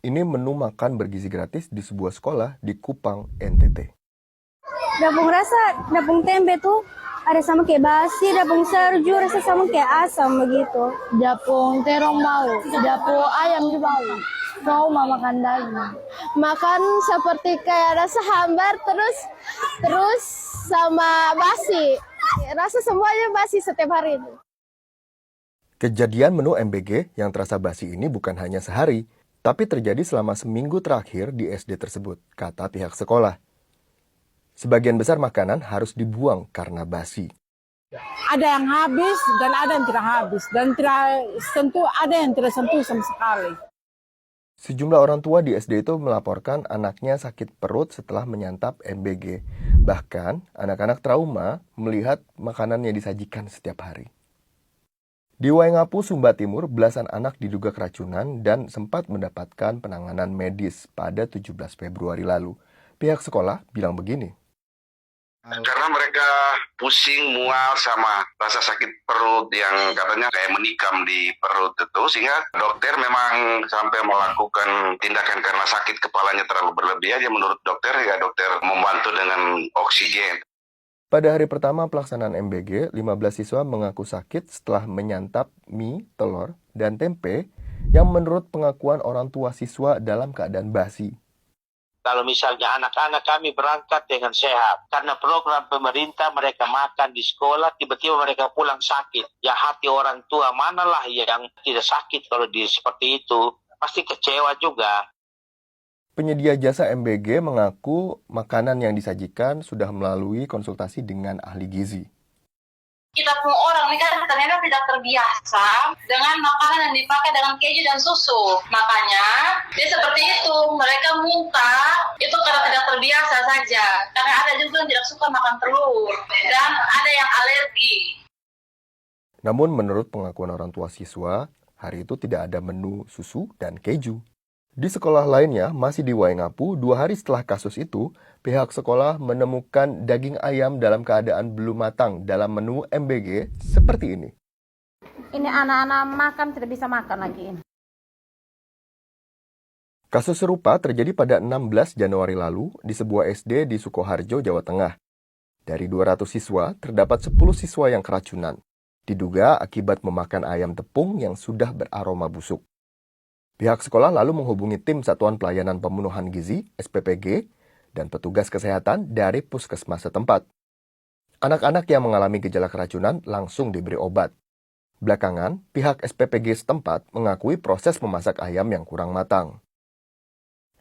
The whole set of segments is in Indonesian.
Ini menu makan bergizi gratis di sebuah sekolah di Kupang, NTT. Dapung rasa, dapung tempe tuh ada sama kayak basi, dapung serju rasa sama kayak asam begitu. Dapung terong bau, dapung ayam juga bau. Trauma makan daging. Makan seperti kayak rasa hambar terus sama basi. Rasa semuanya basi setiap hari itu. Kejadian menu MBG yang terasa basi ini bukan hanya sehari, tapi terjadi selama seminggu terakhir di SD tersebut, kata pihak sekolah. Sebagian besar makanan harus dibuang karena basi. Ada yang habis dan ada yang tidak habis. Dan ada yang tidak sentuh sama sekali. Sejumlah orang tua di SD itu melaporkan anaknya sakit perut setelah menyantap MBG. Bahkan, anak-anak trauma melihat makanan yang disajikan setiap hari. Di Waingapu, Sumba Timur, belasan anak diduga keracunan dan sempat mendapatkan penanganan medis pada 17 Februari lalu. Pihak sekolah bilang begini. Karena mereka pusing, mual, sama rasa sakit perut yang katanya kayak menikam di perut itu, sehingga dokter memang sampai melakukan tindakan karena sakit kepalanya terlalu berlebihan. Menurut dokter, ya dokter membantu dengan oksigen. Pada hari pertama pelaksanaan MBG, 15 siswa mengaku sakit setelah menyantap mie, telur, dan tempe yang menurut pengakuan orang tua siswa dalam keadaan basi. Kalau misalnya anak-anak kami berangkat dengan sehat, karena program pemerintah mereka makan di sekolah, tiba-tiba mereka pulang sakit. Ya hati orang tua manalah yang tidak sakit kalau seperti itu, pasti kecewa juga. Penyedia jasa MBG mengaku makanan yang disajikan sudah melalui konsultasi dengan ahli gizi. Kita pun orang ini kan ternyata tidak terbiasa dengan makanan yang dipakai dengan keju dan susu. Makanya dia seperti itu, mereka minta itu karena tidak terbiasa saja. Karena ada juga yang tidak suka makan telur dan ada yang alergi. Namun menurut pengakuan orang tua siswa, hari itu tidak ada menu susu dan keju. Di sekolah lainnya, masih di Waingapu, 2 hari setelah kasus itu, pihak sekolah menemukan daging ayam dalam keadaan belum matang dalam menu MBG seperti ini. Ini anak-anak makan tidak bisa makan lagi. Kasus serupa terjadi pada 16 Januari lalu di sebuah SD di Sukoharjo, Jawa Tengah. Dari 200 siswa, terdapat 10 siswa yang keracunan. Diduga akibat memakan ayam tepung yang sudah beraroma busuk. Pihak sekolah lalu menghubungi tim Satuan Pelayanan Pemenuhan Gizi, SPPG, dan petugas kesehatan dari puskesmas setempat. Anak-anak yang mengalami gejala keracunan langsung diberi obat. Belakangan, pihak SPPG setempat mengakui proses memasak ayam yang kurang matang.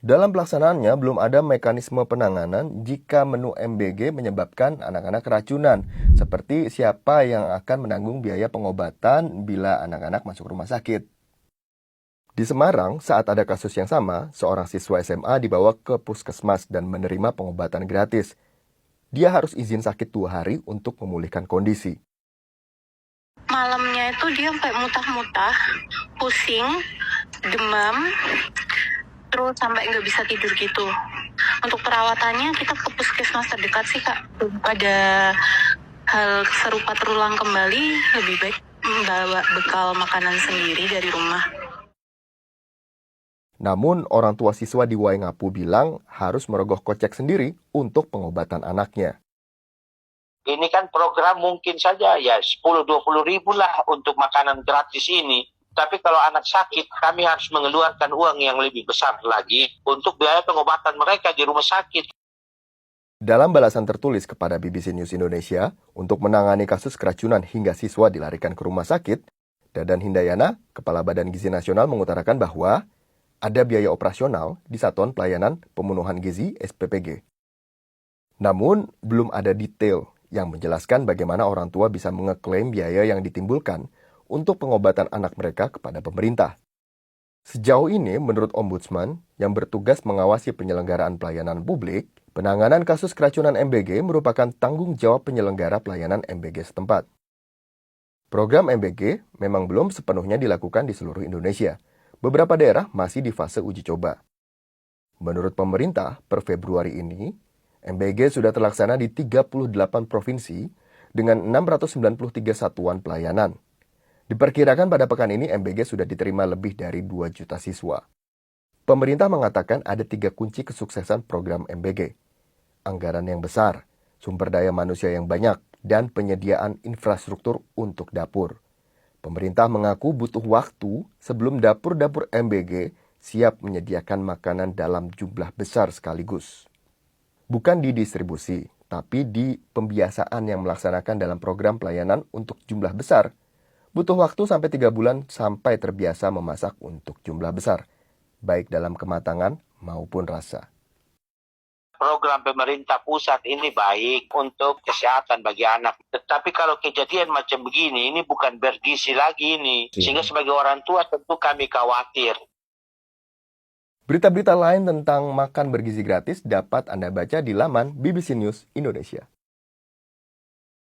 Dalam pelaksanaannya, belum ada mekanisme penanganan jika menu MBG menyebabkan anak-anak keracunan, seperti siapa yang akan menanggung biaya pengobatan bila anak-anak masuk rumah sakit. Di Semarang, saat ada kasus yang sama, seorang siswa SMA dibawa ke puskesmas dan menerima pengobatan gratis. Dia harus izin sakit 2 hari untuk memulihkan kondisi. Malamnya itu dia sampai mutah-mutah, pusing, demam, terus sampai nggak bisa tidur gitu. Untuk perawatannya kita ke puskesmas terdekat sih Kak. Pada hal serupa terulang kembali, lebih baik membawa bekal makanan sendiri dari rumah. Namun, orang tua siswa di Waingapu bilang harus merogoh kocek sendiri untuk pengobatan anaknya. Ini kan program mungkin saja ya 10-20 ribu lah untuk makanan gratis ini. Tapi kalau anak sakit, kami harus mengeluarkan uang yang lebih besar lagi untuk biaya pengobatan mereka di rumah sakit. Dalam balasan tertulis kepada BBC News Indonesia, untuk menangani kasus keracunan hingga siswa dilarikan ke rumah sakit, Dadan Hindayana, Kepala Badan Gizi Nasional mengutarakan bahwa ada biaya operasional di Satuan Pelayanan Pemenuhan Gizi SPPG. Namun, belum ada detail yang menjelaskan bagaimana orang tua bisa mengeklaim biaya yang ditimbulkan untuk pengobatan anak mereka kepada pemerintah. Sejauh ini, menurut Ombudsman yang bertugas mengawasi penyelenggaraan pelayanan publik, penanganan kasus keracunan MBG merupakan tanggung jawab penyelenggara pelayanan MBG setempat. Program MBG memang belum sepenuhnya dilakukan di seluruh Indonesia. Beberapa daerah masih di fase uji coba. Menurut pemerintah, per Februari ini, MBG sudah terlaksana di 38 provinsi dengan 693 satuan pelayanan. Diperkirakan pada pekan ini MBG sudah diterima lebih dari 2 juta siswa. Pemerintah mengatakan ada 3 kunci kesuksesan program MBG. Anggaran yang besar, sumber daya manusia yang banyak, dan penyediaan infrastruktur untuk dapur. Pemerintah mengaku butuh waktu sebelum dapur-dapur MBG siap menyediakan makanan dalam jumlah besar sekaligus. Bukan di distribusi, tapi di pembiasaan yang melaksanakan dalam program pelayanan untuk jumlah besar. Butuh waktu sampai 3 bulan sampai terbiasa memasak untuk jumlah besar, baik dalam kematangan maupun rasa. Program pemerintah pusat ini baik untuk kesehatan bagi anak. Tetapi kalau kejadian macam begini, ini bukan bergizi lagi ini. Sehingga sebagai orang tua tentu kami khawatir. Berita-berita lain tentang makan bergizi gratis dapat Anda baca di laman BBC News Indonesia.